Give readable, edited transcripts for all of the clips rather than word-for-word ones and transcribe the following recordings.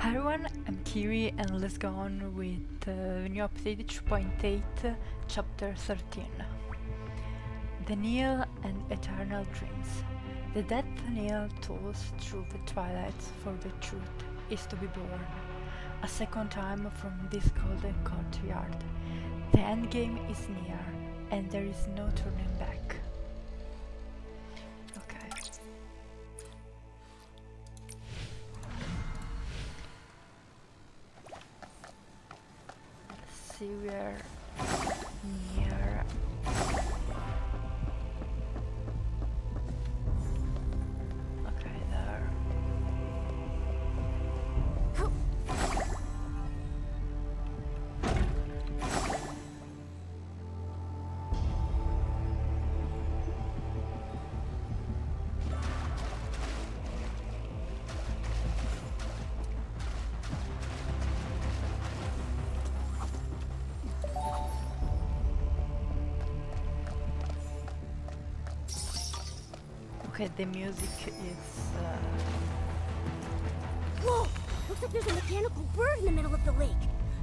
Hi everyone, I'm Kiri and let's go on with the new update 2.8, chapter 13. The Kneel and Eternal Dreams. The death knell tolls through the twilight, for the truth is to be born. A second time from this golden courtyard. The endgame is near, and there is no turning back. Okay. Let's see, we're near. Okay, there. Okay, the music is. Whoa! Looks like there's a mechanical bird in the middle of the lake.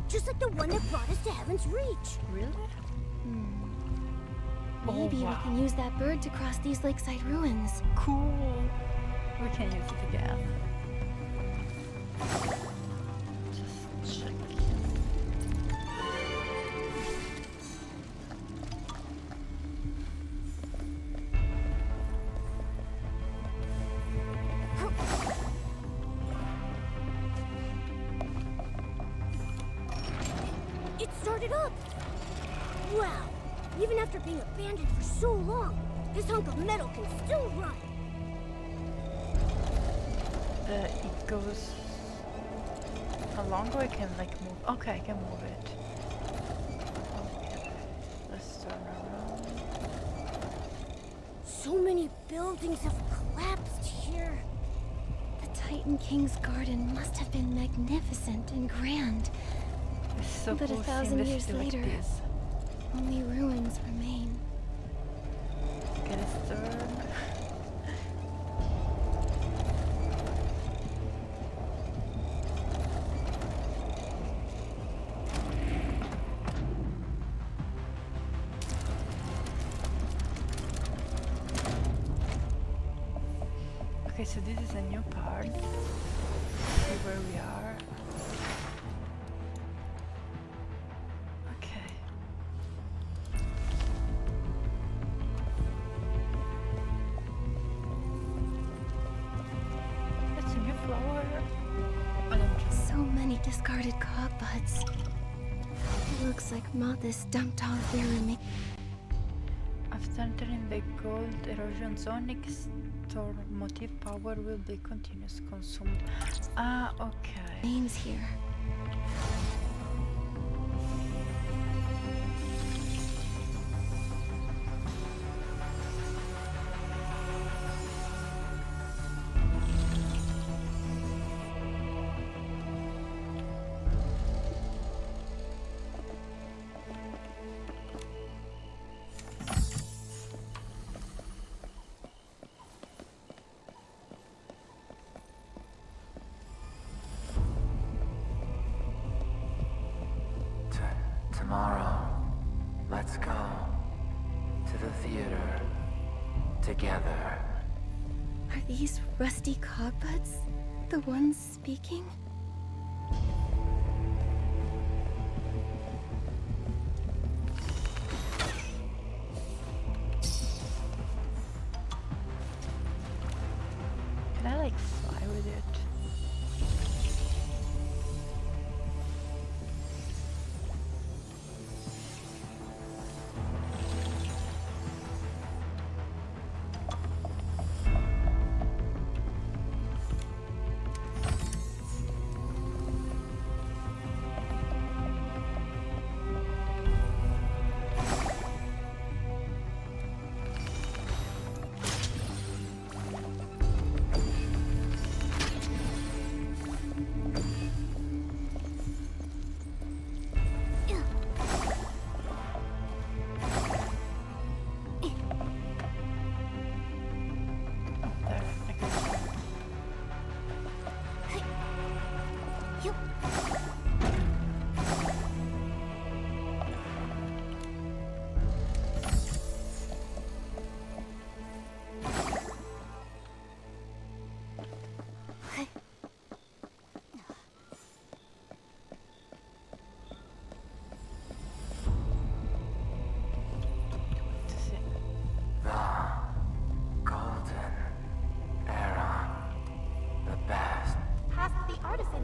Just like the one that brought us to Heaven's Reach. Really? Maybe wow. we can use that bird to cross these lakeside ruins. Cool. We can use it again. Just check. It started up! Wow! Even after being abandoned for so long, this hunk of metal can still run! It goes. How long do I can like move? Okay, I can move it. Okay, let's turn around. So many buildings have collapsed here. The Titan King's garden must have been magnificent and grand. It's so But cool 1,000 years seeing this later- like this. Only ruins remain. Okay, let's turn. Okay, so this is a new part. See where we are. Okay. That's a new flower. Oh, no, So many discarded cog buds. It looks like Mothis dumped all of their remains. after entering the gold erosion zone, next storm motive power will be continuously consumed. Ah, okay. Here. Tomorrow, let's go to the theater together. Are these rusty cog buds the ones speaking? Can I like fly with it?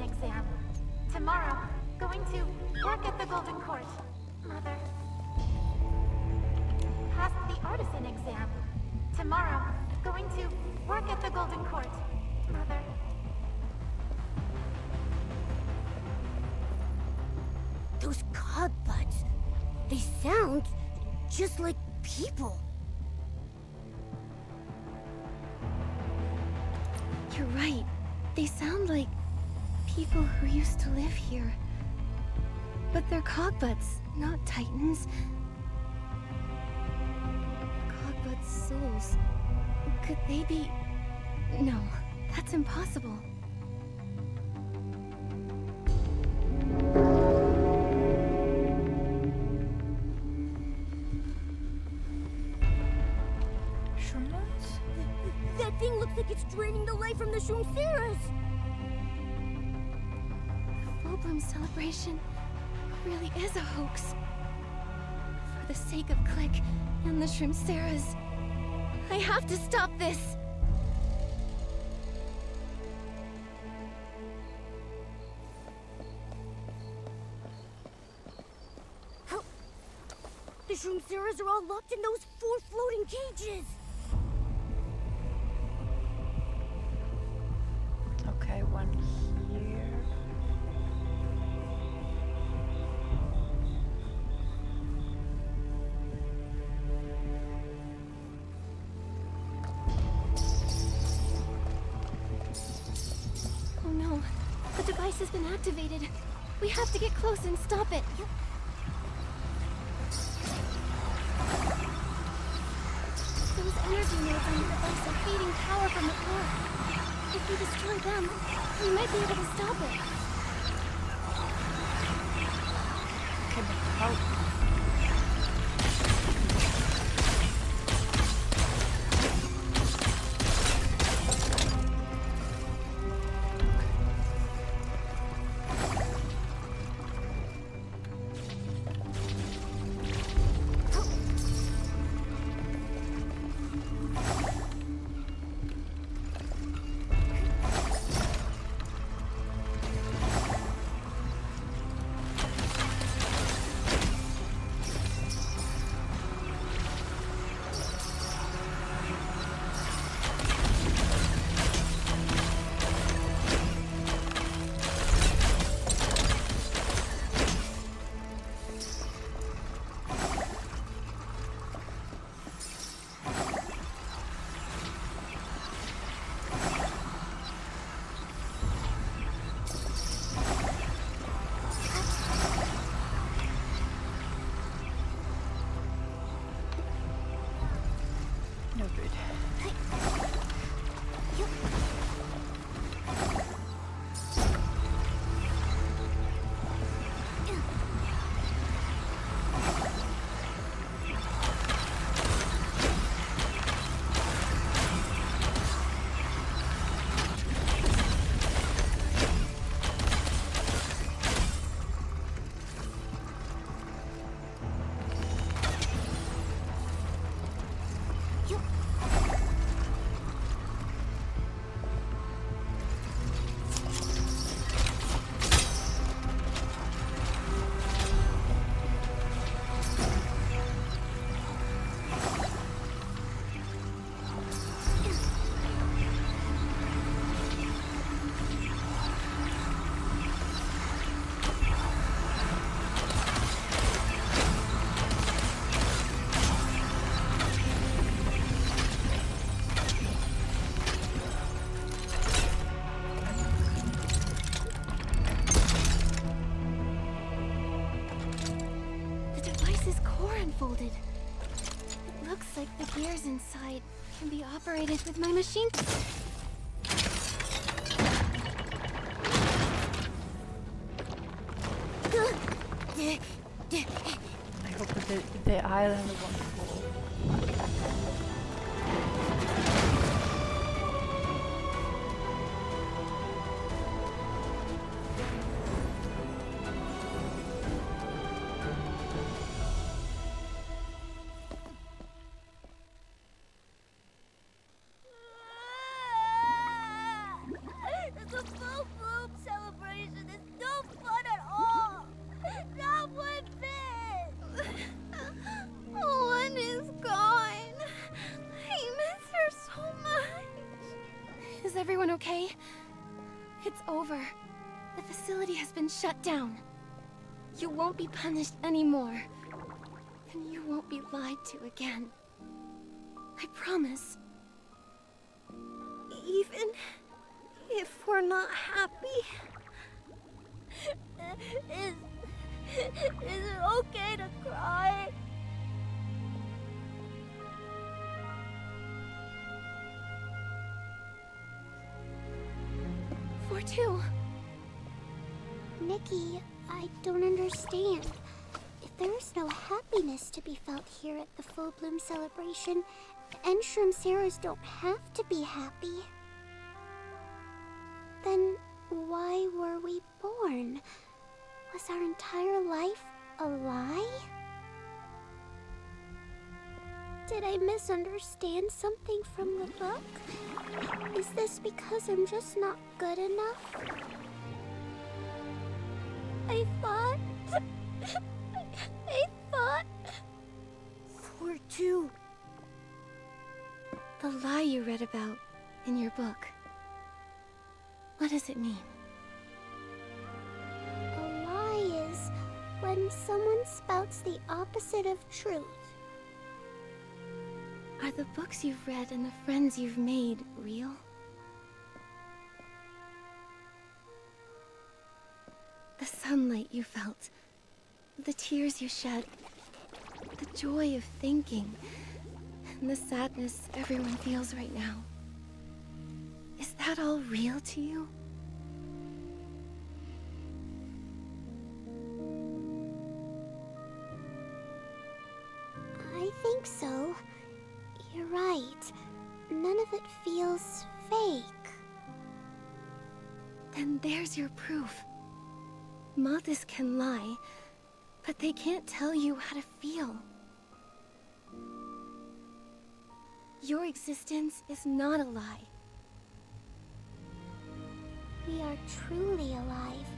artisan exam. Tomorrow, going to work at the Golden Court. Mother. Passed the artisan exam. Tomorrow, going to work at the Golden Court. Mother. Those cog butts, they sound just like people. You're right. They sound like people who used to live here. But they're cogbuts, not titans. Cogbuts' souls. Could they be... No, that's impossible. Shrooms? That thing looks like it's draining the life from the Shroomceras. The full bloom celebration really is a hoax. For the sake of Click and the Shroomceras, I have to stop this! How? The Shroomceras are all locked in those 4 floating cages. Okay, one here. Oh no, the device has been activated. We have to get close and stop it. Those energy nodes on the device are feeding power from the core. If we destroy them, we might be able to stop it. Okay, but how? No good. The device's core unfolded. It looks like the gears inside can be operated with my machine. I hope that the island won't fall. The full bloom celebration facility has been shut down. You won't be punished anymore. And you won't be lied to again. I promise. Even if we're not happy, is it okay to cry? 4-2. Nikki, I don't understand. If there is no happiness to be felt here at the full bloom celebration, and Shroomceros don't have to be happy, then why were we born? Was our entire life a lie? Did I misunderstand something from the book? Is this because I'm just not good enough? I thought... 4-2. The lie you read about in your book. What does it mean? A lie is when someone spouts the opposite of truth. Are the books you've read and the friends you've made real? The sunlight you felt, the tears you shed, the joy of thinking, and the sadness everyone feels right now. Is that all real to you? I think so. You're right. None of it feels fake. Then there's your proof. Moths can lie, but they can't tell you how to feel. Your existence is not a lie. We are truly alive,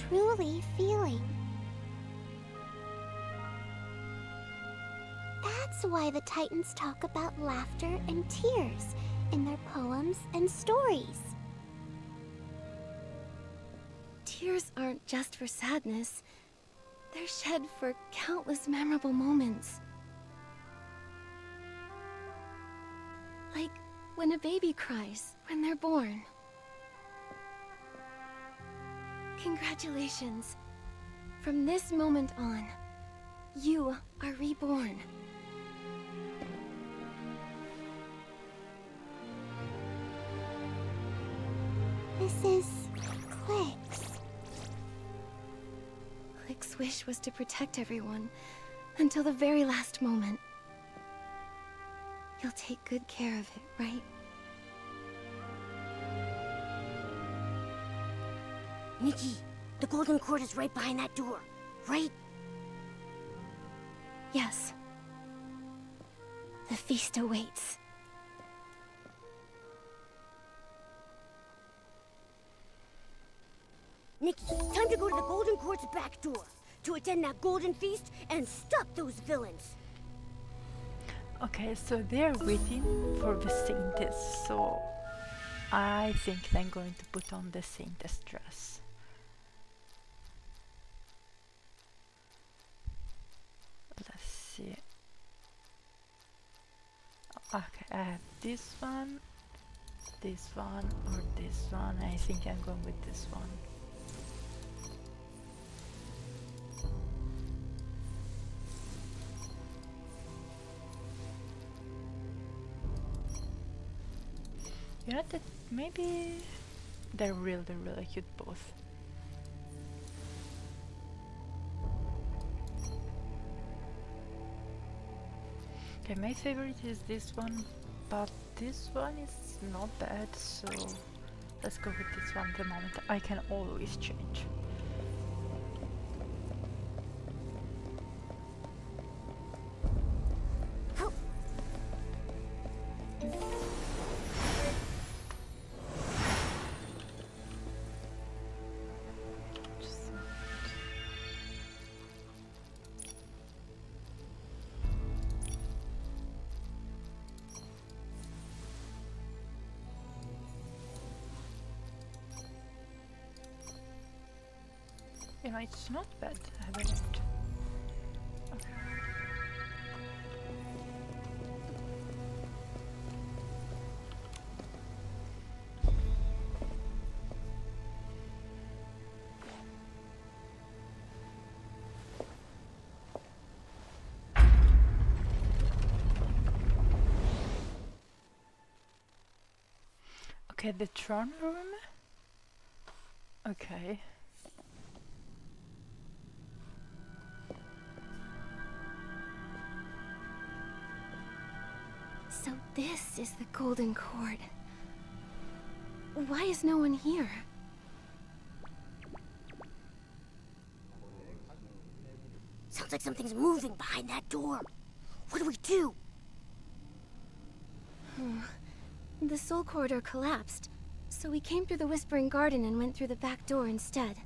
truly feeling. That's why the Titans talk about laughter and tears in their poems and stories. Tears aren't just for sadness. They're shed for countless memorable moments. Like when a baby cries when they're born. Congratulations. From this moment on, you are reborn. This is Click's. Click's wish was to protect everyone until the very last moment. You'll take good care of it, right? Nikki, the golden cord is right behind that door, right? Yes. The feast awaits. Nikki, time to go to the golden cord's back door to attend that golden feast and stop those villains. Okay, so they're waiting for the saintess, so I think I'm going to put on the saintess dress. Let's see. Okay, I have this one, or this one. I think I'm going with this one. You know that maybe they're really cute both. Okay, my favorite is this one, but this one is not bad, so let's go with this one at the moment. I can always change. You know, it's not bad having it. Okay. Okay, the throne room. Okay. So this is the Golden Cord. Why is no one here? Sounds like something's moving behind that door. What do we do? The Soul Corridor collapsed, so we came through the Whispering Garden and went through the back door instead.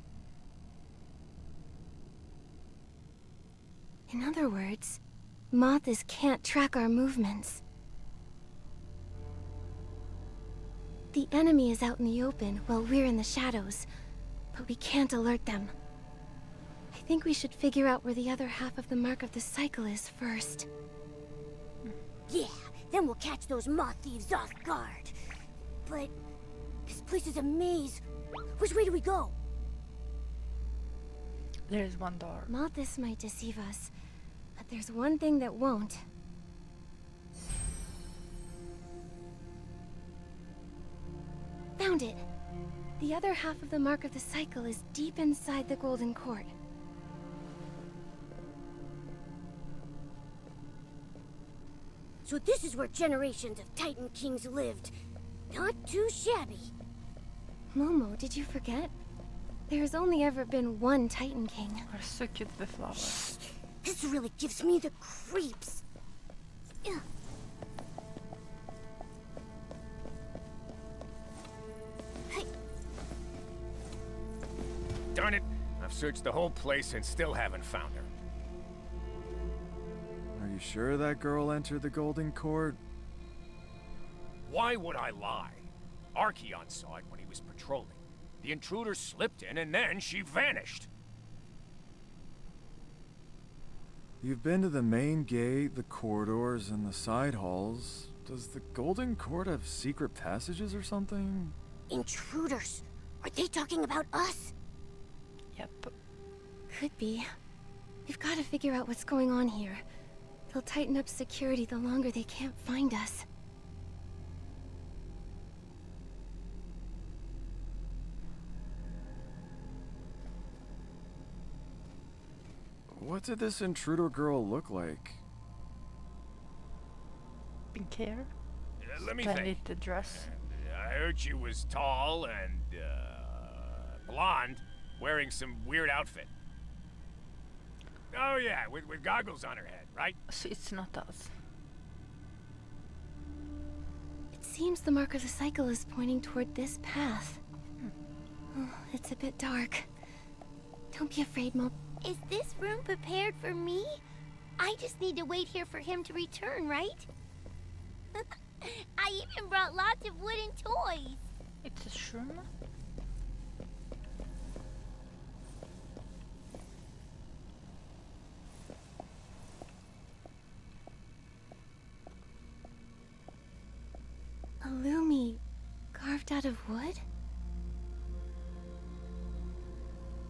In other words, Mothis can't track our movements. The enemy is out in the open while we're in the shadows, but we can't alert them. I think we should figure out where the other half of the Mark of the Cycle is first. Yeah, then we'll catch those moth thieves off guard. But this place is a maze. Which way do we go? There's one door. Mothis might deceive us, but there's one thing that won't. Found it! The other half of the Mark of the Cycle is deep inside the Golden Court. So this is where generations of Titan Kings lived. Not too shabby. Momo, did you forget? There's only ever been one Titan King. Are so cute, the flowers. This really gives me the creeps. Ugh. Hey, Darn it! I've searched the whole place and still haven't found her. Are you sure that girl entered the Golden Court? Why would I lie? Archeon saw it when he was patrolling. The intruder slipped in and then she vanished. You've been to the main gate, the corridors, and the side halls. Does the Golden Court have secret passages or something? intruders. Are they talking about us? Yep. Could be. We've got to figure out what's going on here. They'll tighten up security the longer they can't find us. What did this intruder girl look like? Pink hair. Let me Splendid think. the dress. I heard she was tall and, blonde, wearing some weird outfit. Oh yeah, with goggles on her head, right? So it's not us. It seems the mark of the cycle is pointing toward this path. Oh, it's a bit dark. Don't be afraid, Mom. Is this room prepared for me? I just need to wait here for him to return, right? I even brought lots of wooden toys. It's a shroom. A Lumi carved out of wood?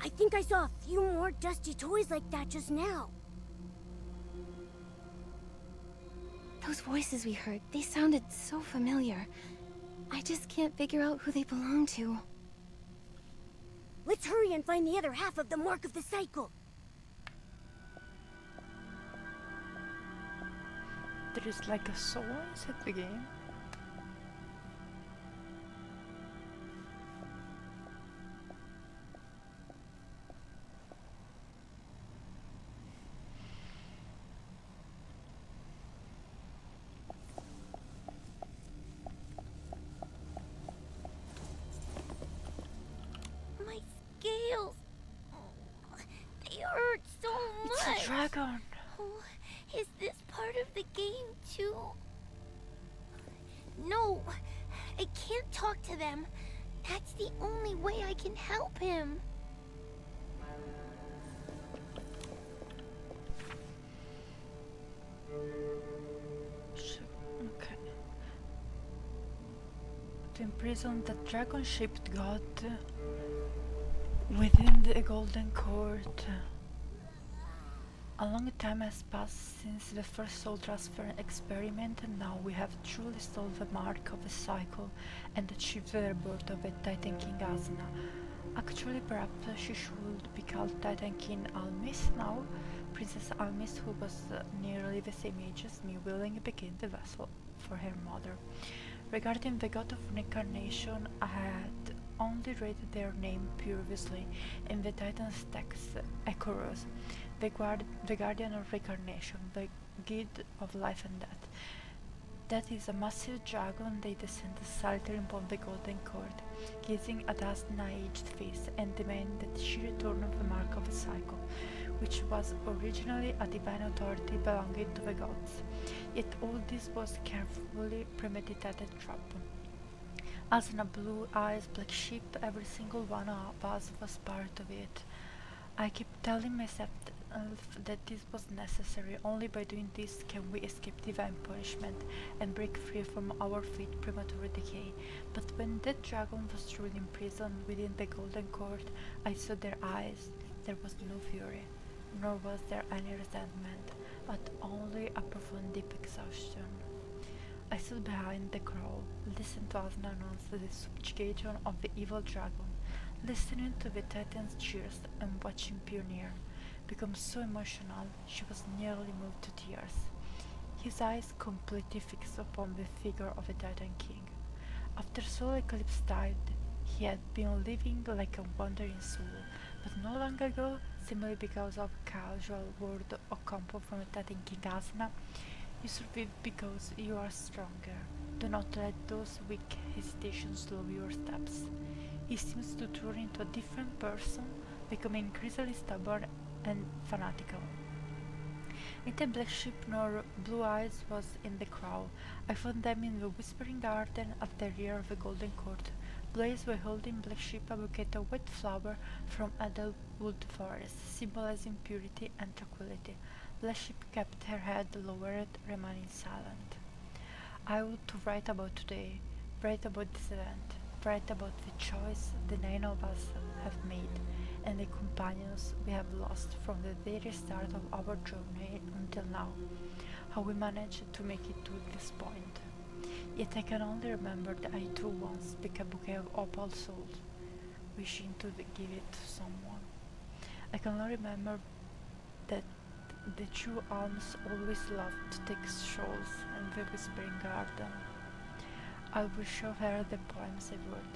I think I saw a few more dusty toys like that just now. Those voices we heard, they sounded so familiar. I just can't figure out who they belong to. Let's hurry and find the other half of the mark of the cycle. There is like a soul inside the game. My scales. They hurt so It's much. a dragon. Oh, is this part of the game too? No, I can't talk to them. That's the only way I can help him. imprisoned the dragon-shaped god within the Golden Court. A long time has passed since the first soul transfer experiment, and now we have truly solved the mark of the cycle and achieved the rebirth of the Titan King Asuna. Actually, perhaps she should be called Titan King Almis now. Princess Almis, who was nearly the same age as me, willingly became the vessel for her mother. Regarding the god of reincarnation, I had only read their name previously in the Titan's text, Echoros, the guardian of reincarnation, the guide of life and death. That is a massive dragon. They descend solitary upon the Golden Court, gazing at Asna's aged face and demand that she return of the mark of the cycle, which was originally a divine authority belonging to the gods. Yet all this was carefully premeditated trap. Asna, Blue Eyes, Black Sheep, every single one of us was part of it. I kept telling myself that this was necessary. Only by doing this can we escape divine punishment and break free from our fate, premature decay. But when that dragon was truly imprisoned within the Golden Court, I saw their eyes. There was no fury, nor was there any resentment, but only a profound deep exhaustion. I stood behind the crow, listened to Asna announce the subjugation of the evil dragon, listening to the Titan's cheers and watching Pioneer become so emotional she was nearly moved to tears, his eyes completely fixed upon the figure of the Titan King. After Solar Eclipse died, he had been living like a wandering soul, but not long ago, simply because of casual word or compo from the Titan King Asna, you survive because you are stronger. Do not let those weak hesitations slow your steps. He seems to turn into a different person, becoming increasingly stubborn and fanatical. Neither Black Sheep nor Blue Eyes was in the crowd. I found them in the Whispering Garden at the rear of the Golden Court. Blue Eyes were holding Black Sheep a bouquet of wet flower from Edelwood Forest, symbolizing purity and tranquility. Black Sheep kept her head lowered, remaining silent. I want to write about today, write about this event, write about the choice the 9 of us have made, and the companions we have lost from the very start of our journey until now, how we managed to make it to this point. Yet I can only remember that I too once picked a bouquet of opal souls, wishing to give it to someone. I can only remember that the true alms always loved to take strolls in the Whispering Garden. I would show her the poems I wrote,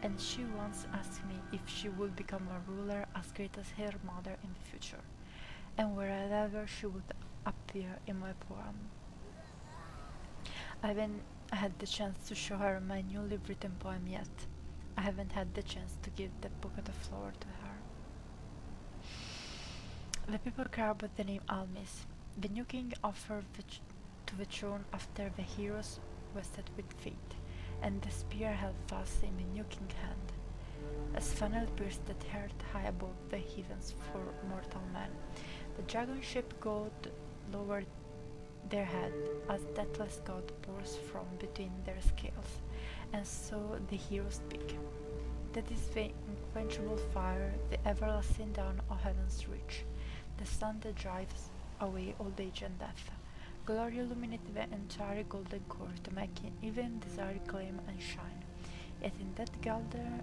and she once asked me if she would become a ruler as great as her mother in the future, and wherever she would appear in my poem. I haven't had the chance to show her my newly written poem yet. I haven't had the chance to give the bouquet of flowers to her. The people care about the name Almis. The new king offered to the throne after the heroes vested with fate, and the spear held fast in the new king's hand. As funnel pierced the earth high above the heavens for mortal man, the dragon-shaped god lowered their head as deathless god pours from between their scales, and so the heroes speak. That is the unquenchable fire, the everlasting dawn of heaven's reach, the sun that drives away old age and death. Glory illuminated the entire Golden Court, making even desire gleam and shine. Yet in that garden,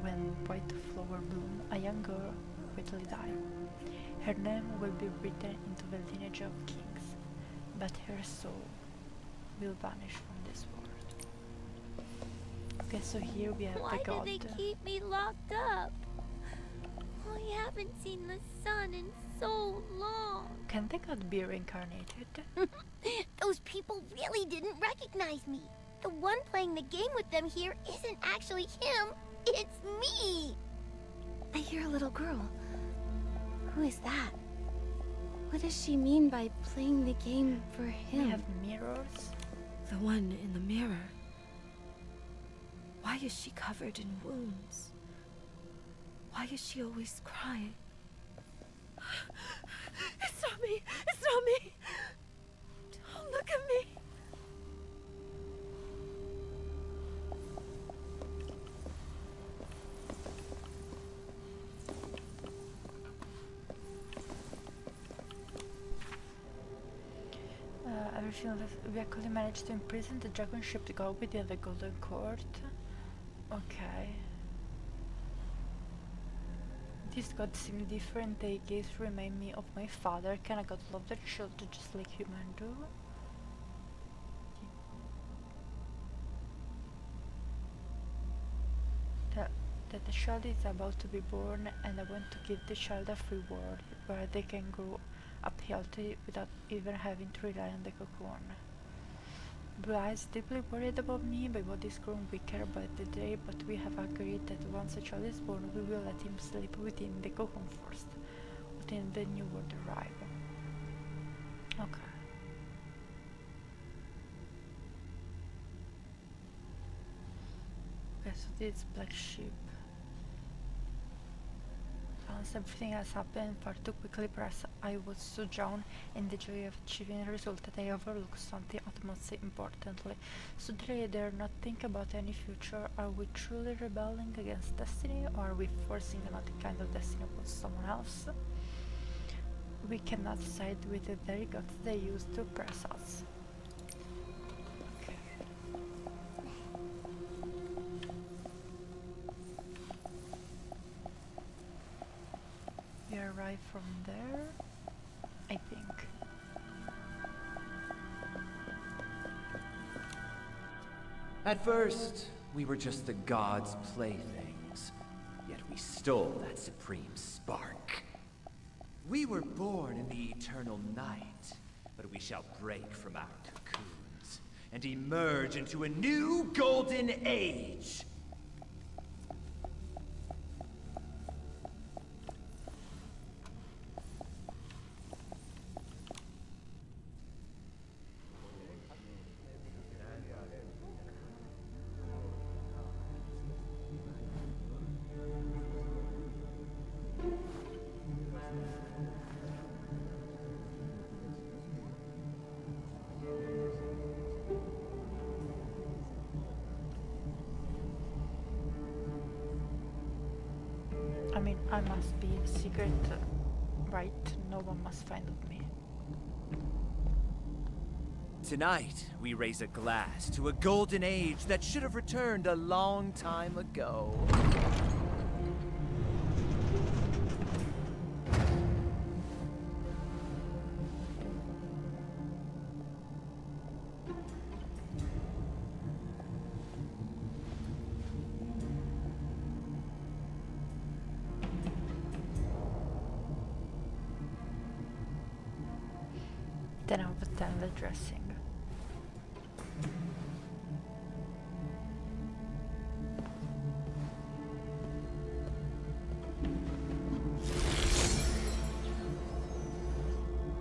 when white flower bloom, a young girl quickly died. Her name will be written into the lineage of kings, but her soul will vanish from this world. Okay, so here we have Why the god. do they keep me locked up? I haven't seen the sun in so long. Can the god be reincarnated? Those people really didn't recognize me. The one playing the game with them here isn't actually him. It's me. I hear a little girl. Who is that? What does she mean by playing the game for We him? have mirrors. The one in the mirror. Why is she covered in wounds? Why is she always crying? It's not me! It's not me! Don't look at me! We actually managed to imprison the dragon ship to go within the Golden Court. Okay. These gods seem different. Their gaze remind me of my father. Can a god love their children just like humans do? That the child is about to be born, and I want to give the child a free world where they can grow up healthy without even having to rely on the cocoon. Blue Eyes deeply worried about me. My body is growing weaker by the day, but we have agreed that once a child is born, we will let him sleep within the cocoon first, within the new world arrive. Okay. Okay, so this black sheep. Once everything has happened far too quickly, perhaps I was so drowned in the joy of achieving a result that I overlooked something utmost importantly. So did I dare not think about any future? Are we truly rebelling against destiny, or are we forcing another kind of destiny upon someone else? We cannot side with the very gods they use to oppress us. We arrive from there, I think. At first, we were just the gods' playthings, yet we stole that supreme spark. We were born in the eternal night, but we shall break from our cocoons and emerge into a new golden age. I mean, I must be a secret, right? No one must find out me. Tonight, we raise a glass to a golden age that should have returned a long time ago. Then I was done the dressing.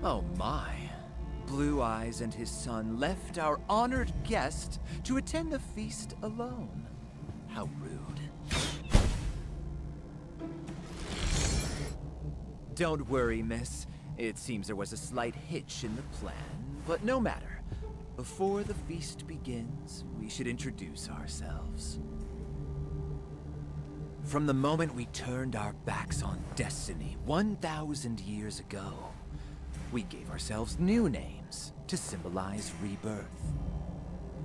Oh my. Blue Eyes and his son left our honored guest to attend the feast alone. How rude. Don't worry, miss. It seems there was a slight hitch in the plan, but no matter. Before the feast begins, we should introduce ourselves. From the moment we turned our backs on destiny 1,000 years ago, we gave ourselves new names to symbolize rebirth.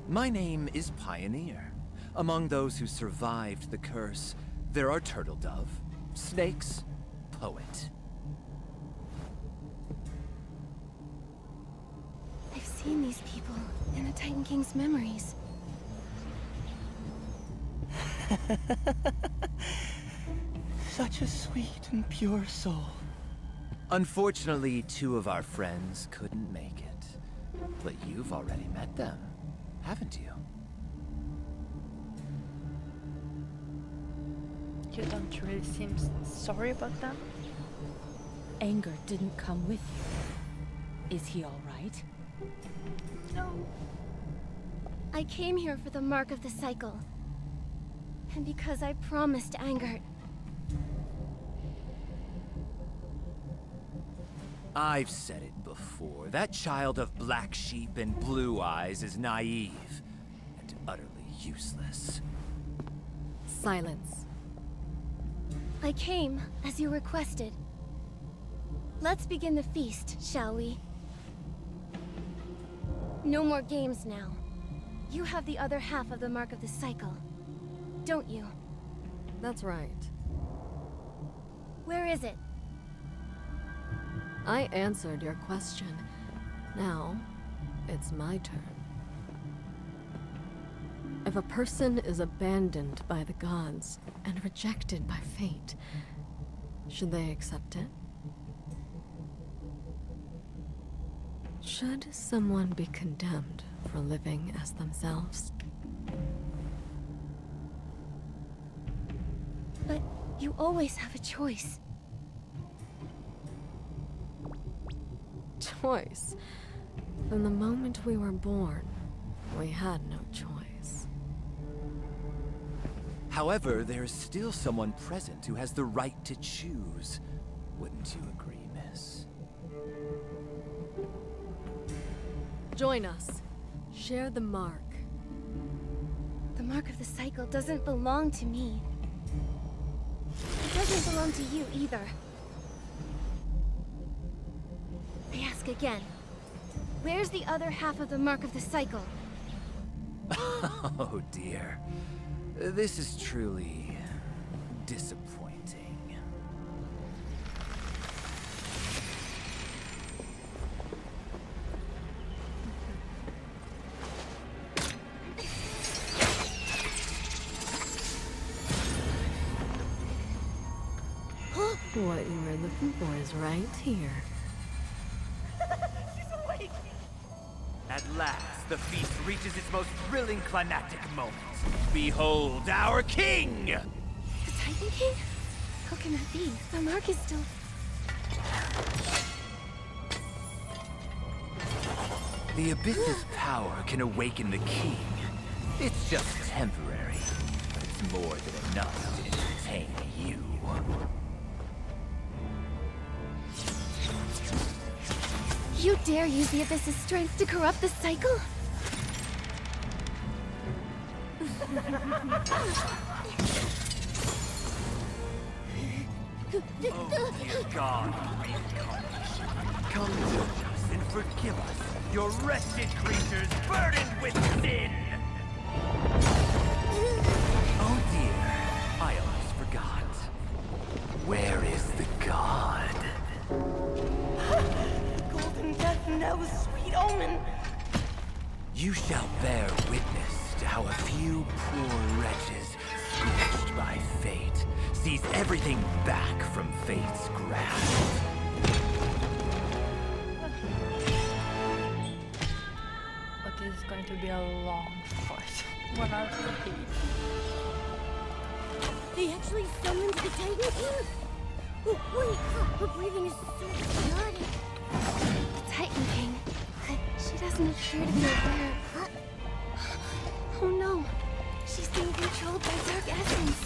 My name is Pioneer. Among those who survived the curse, there are Turtle Dove, Snakes, Poet. I've seen these people in the Titan King's memories. Such a sweet and pure soul. Unfortunately, two of our friends couldn't make it. But you've already met them, haven't you? You don't really seem sorry about them? Anger didn't come with you. Is he all right? No. I came here for the mark of the cycle. And because I promised Angert. I've said it before. That child of black sheep and blue eyes is naive and utterly useless. Silence. I came, as you requested. Let's begin the feast, shall we? No more games now. You have the other half of the Mark of the Cycle, don't you? That's right. Where is it? I answered your question. Now, it's my turn. If a person is abandoned by the gods and rejected by fate, should they accept it? Should someone be condemned for living as themselves? But you always have a choice. Choice? From the moment we were born, we had no choice. However, there is still someone present who has the right to choose. Wouldn't you agree, miss? Join us. Share the mark. The Mark of the Cycle doesn't belong to me. It doesn't belong to you either. I ask again. Where's the other half of the Mark of the Cycle? Oh dear. This is truly disappointing. What you were looking for is right here. At last, the feast reaches its most thrilling climactic moment. Behold our king! The Titan King? How can that be? The mark is still... The Abyss's power can awaken the king. It's just temporary, but it's more than enough to entertain you. You dare use the Abyss's strength to corrupt the cycle? Oh dear God, come to us and forgive us, your wretched creatures burdened with sin! Oh dear, I almost forgot. Where is the god? Golden death and that was sweet omen. You shall bear witness to how a few poor wretches, scorched by fate, seize everything back from fate's grasp. But this is going to be a long fight. 1 hour 50. They actually summoned the Titan King? Oh, wait, her breathing is so chaotic. The Titan King. She doesn't appear to be aware. Oh no. She's being controlled by dark essence.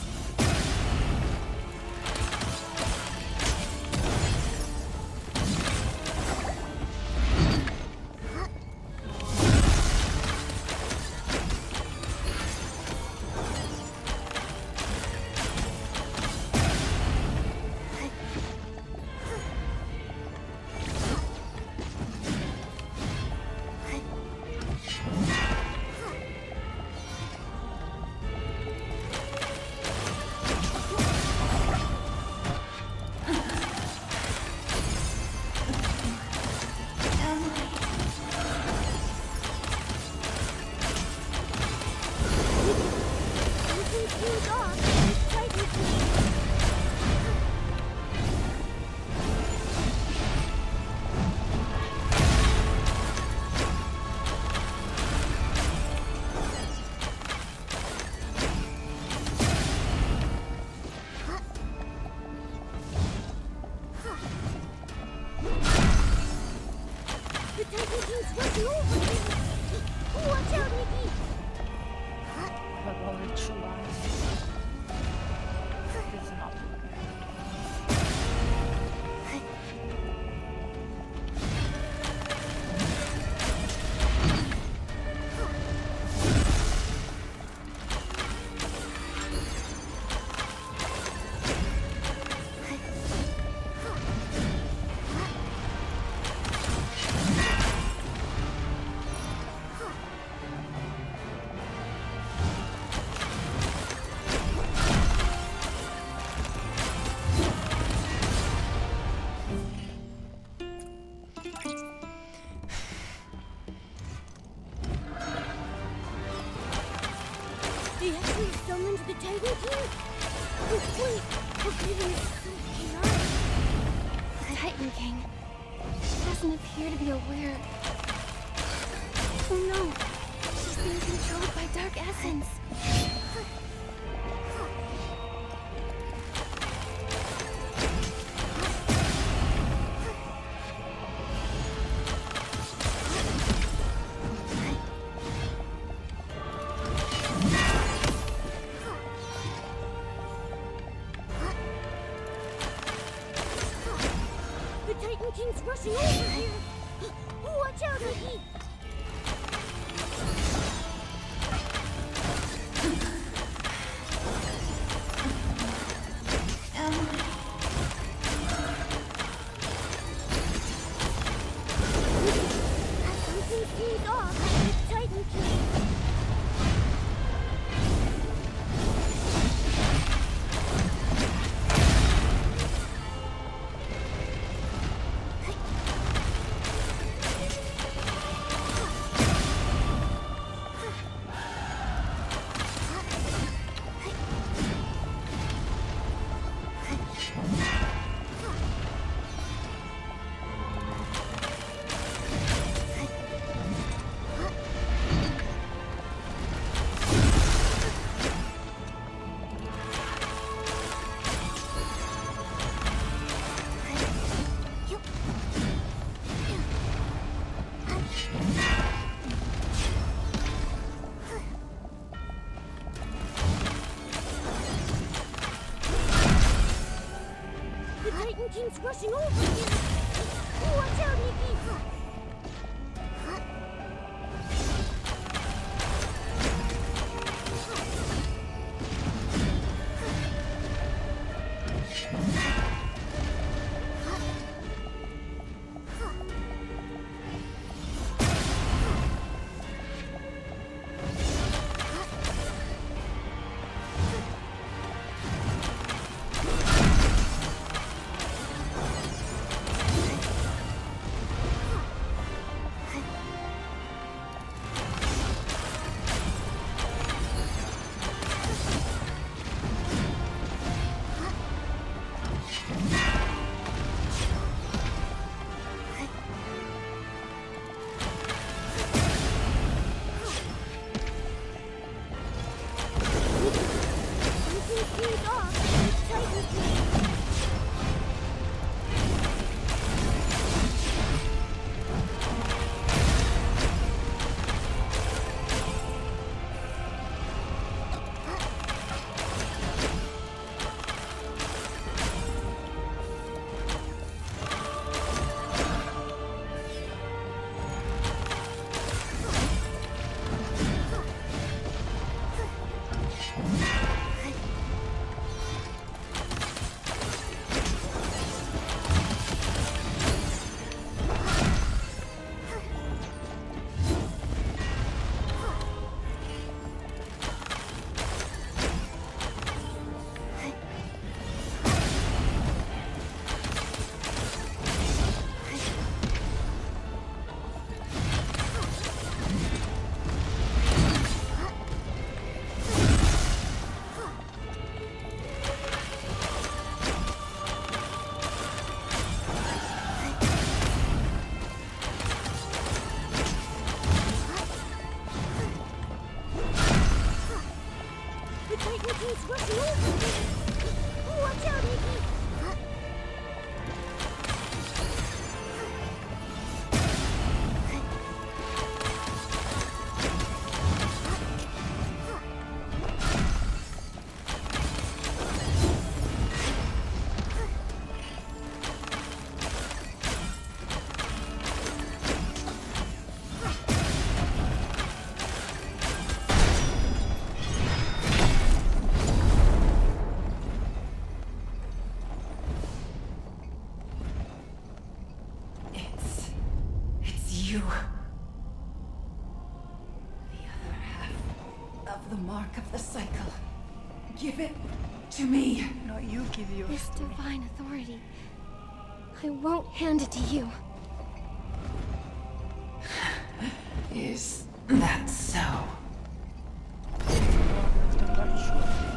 The Titan King's rushing over here! Watch out, Nikki! I have only 2 lives. This is not Revenge of the Titan King? Wait, Forbidden is so chaotic. The Titan King. She doesn't appear to be aware. Oh no. She's being controlled by dark essence. The Titan King's rushing over here! Watch out, Nikki! Something seems off with the Titan King. The Titan King's rushing over here! Watch out, Nikki! Something seems off with the Titan King. The Titan King's rushing over here! Watch out, Nikki! It's you. The other half of the mark of the cycle. Give it to me. No, you give yours This to me. divine authority. I won't hand it to you. Is that so? Don't touch.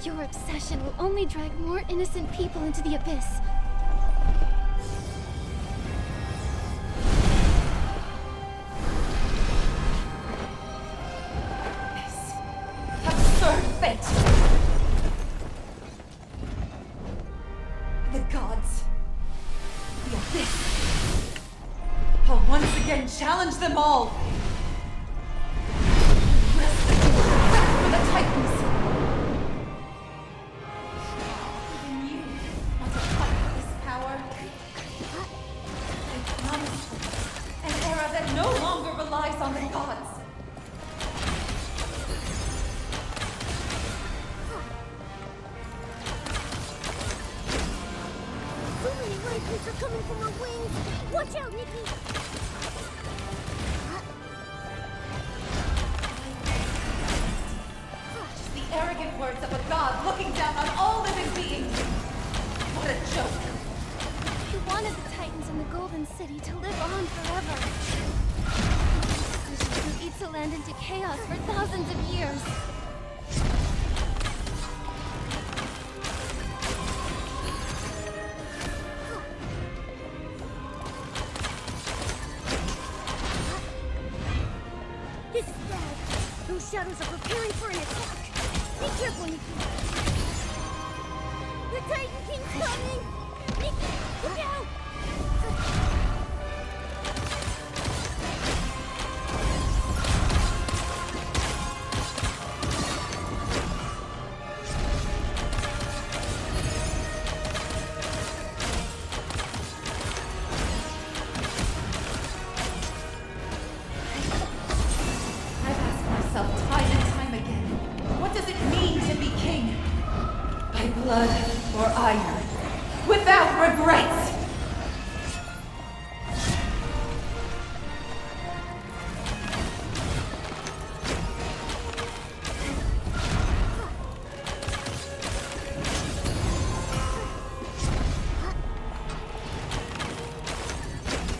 Your obsession will only drag more innocent people into the abyss. Absurd fate! The gods, the abyss, I'll once again challenge them all! Rest for the Titans! Even you want to fight for this power? I promise you, an era that no longer relies on the gods! So many rifles are coming from our wings! Watch out, Nikki! Just the arrogant words of a god looking down on all living beings! What a joke! He wanted the Titans in the Golden City to live on forever. His decision threw Itzaland into chaos for thousands of years. This is bad. Those shadows are preparing for an attack. Be careful, Nikki. The Titan King's coming! Nikki, look out! I've asked myself time and time again, what does it mean to be king? By blood or iron, without regrets!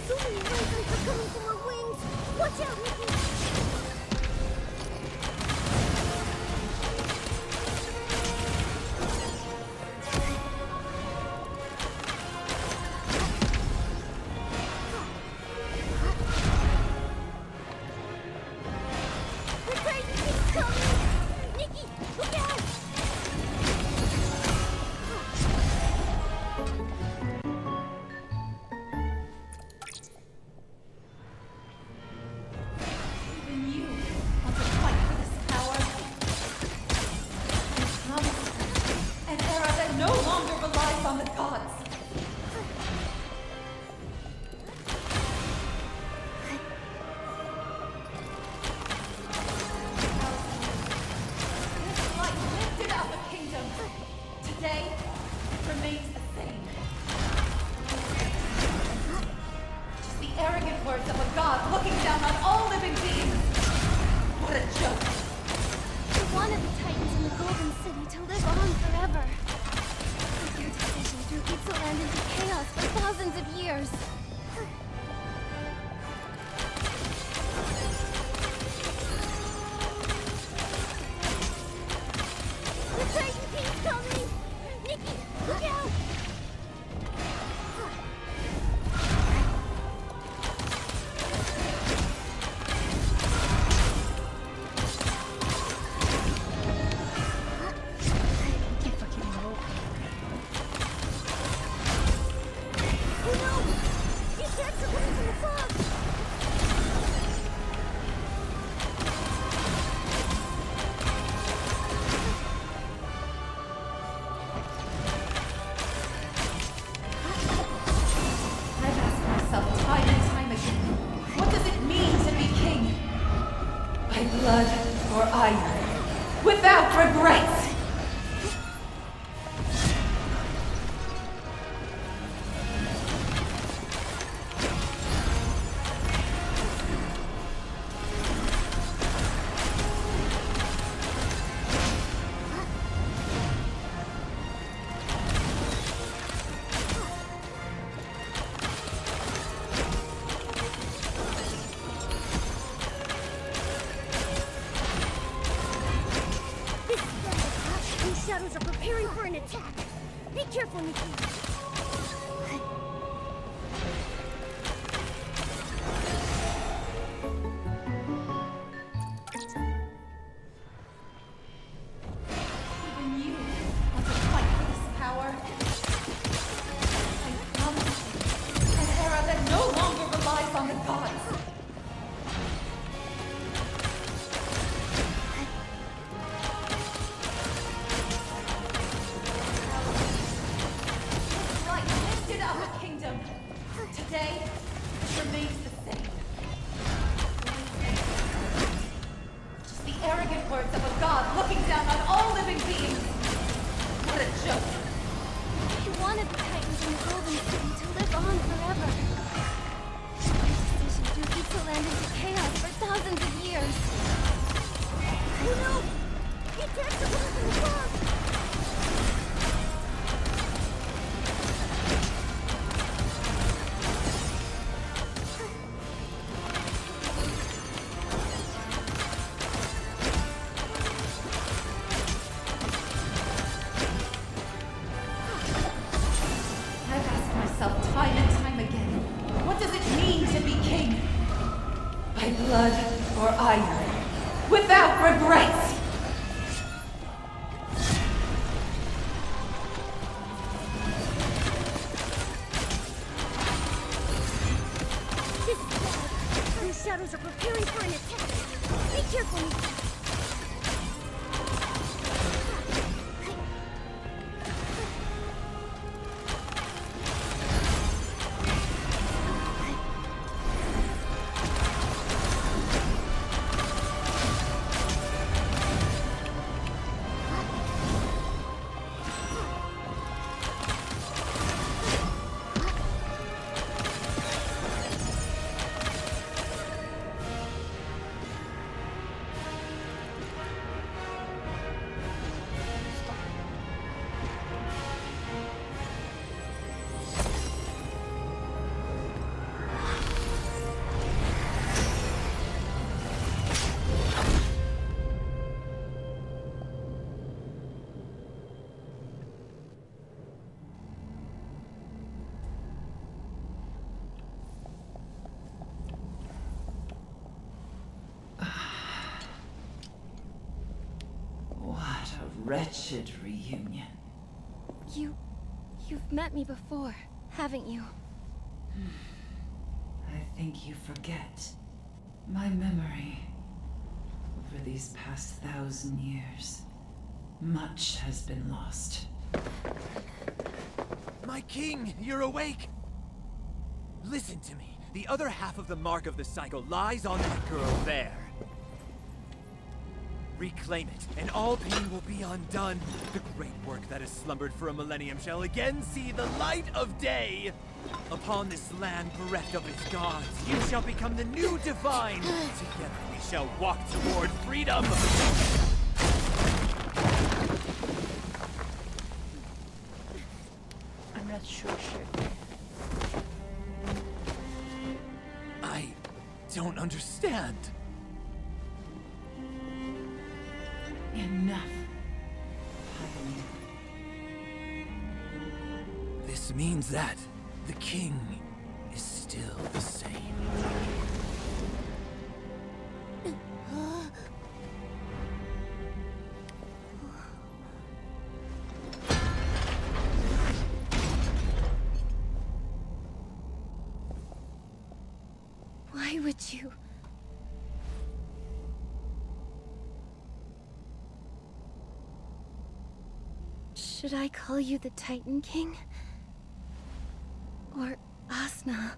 So many rifles are coming from our wings! Watch out, Nikki! The Titan King's coming! Nikki, look out! Even you want to fight for this power? I promise you, an era that no longer relies on the gods! This light lifted out the kingdom. Today, it remains the same. Just the arrogant words of a god looking down on all living beings. What a joke. He wanted the Titans in the Golden City to live on forever. Their decision threw Itzaland into chaos for thousands of years. The Titan King's coming! Nikki, look out! Keep fucking low. Oh no! The attacks are coming from the fog! I've asked myself time and time again, what does it mean to be king? By blood or iron, without regrets! shadows are preparing for an attack. Be careful, Nikki. Even you want to fight for this power. I promise you, an era that no longer relies on the gods. Light lifted up a kingdom. Today, it remains the same. Just the arrogant words of a god looking down on all living beings. What a joke. I wanted the Titans in the Golden City to live on forever. My decision doomed to land into chaos for thousands of years. Oh no! The attacks are coming from the fog! I've asked myself time and time again, what does it mean to be king? By blood or iron, without regrets! This is bad. Those shadows are preparing for an attack. Be careful, Nikki. What a wretched reunion. You've met me before, haven't you? I think you forget. My memory. Over these past 1,000 years, much has been lost. My king, you're awake! Listen to me. The other half of the mark of the cycle lies on that girl there. Reclaim it, and all pain will be undone. The great work that has slumbered for a millennium shall again see the light of day. Upon this land bereft of its gods, you shall become the new divine. Together we shall walk toward freedom. I'm not sure, Shirley. I don't understand. Enough. Pioneer. This means that the king is still the same. Why would you? Should I call you the Titan King? Or Asna?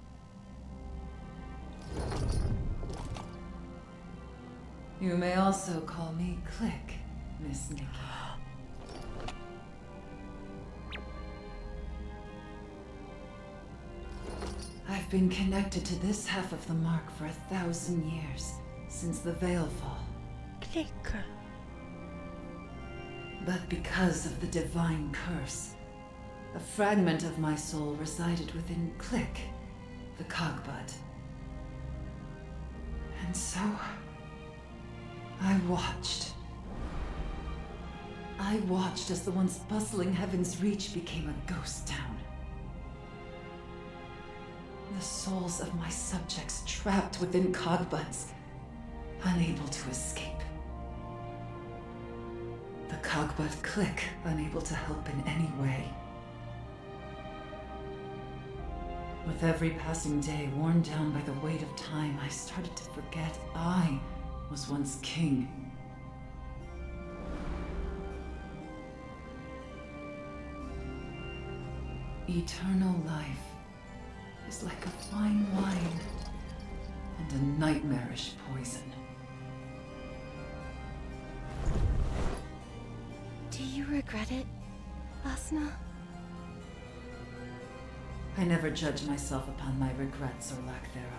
You may also call me Click, Miss Nikki. I've been connected to this half of the mark for 1,000 years, since the Veil Fall. Click. But because of the divine curse, a fragment of my soul resided within Click, the cogbud. And so, I watched. I watched as the once bustling Heaven's Reach became a ghost town. The souls of my subjects trapped within cogbuds, unable to escape. The cogbud clique, unable to help in any way. With every passing day worn down by the weight of time, I started to forget I was once king. Eternal life is like a fine wine and a nightmarish poison. Do you regret it, Asna? I never judge myself upon my regrets or lack thereof.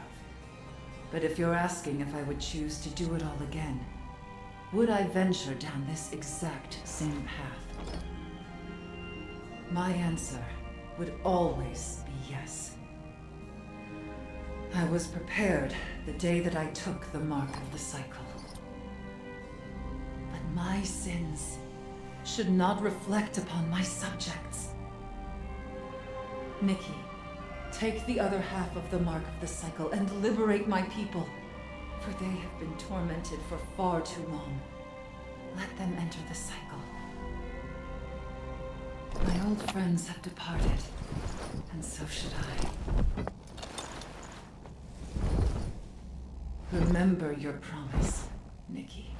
But if you're asking if I would choose to do it all again, would I venture down this exact same path? My answer would always be yes. I was prepared the day that I took the mark of the cycle. But my sins should not reflect upon my subjects. Nikki, take the other half of the mark of the cycle and liberate my people, for they have been tormented for far too long. Let them enter the cycle. My old friends have departed, and so should I. Remember your promise, Nikki.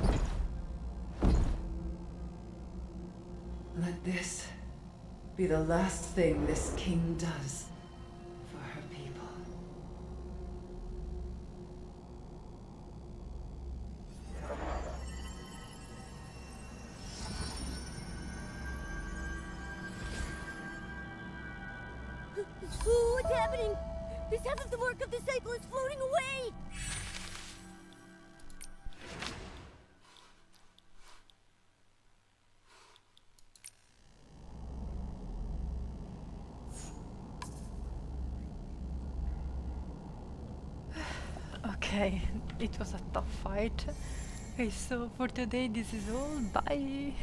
Let this be the last thing this king does for her people. What's happening? This half of the mark of the cycle is floating away! Okay, it was a tough fight. Okay, so for today this is all. Bye!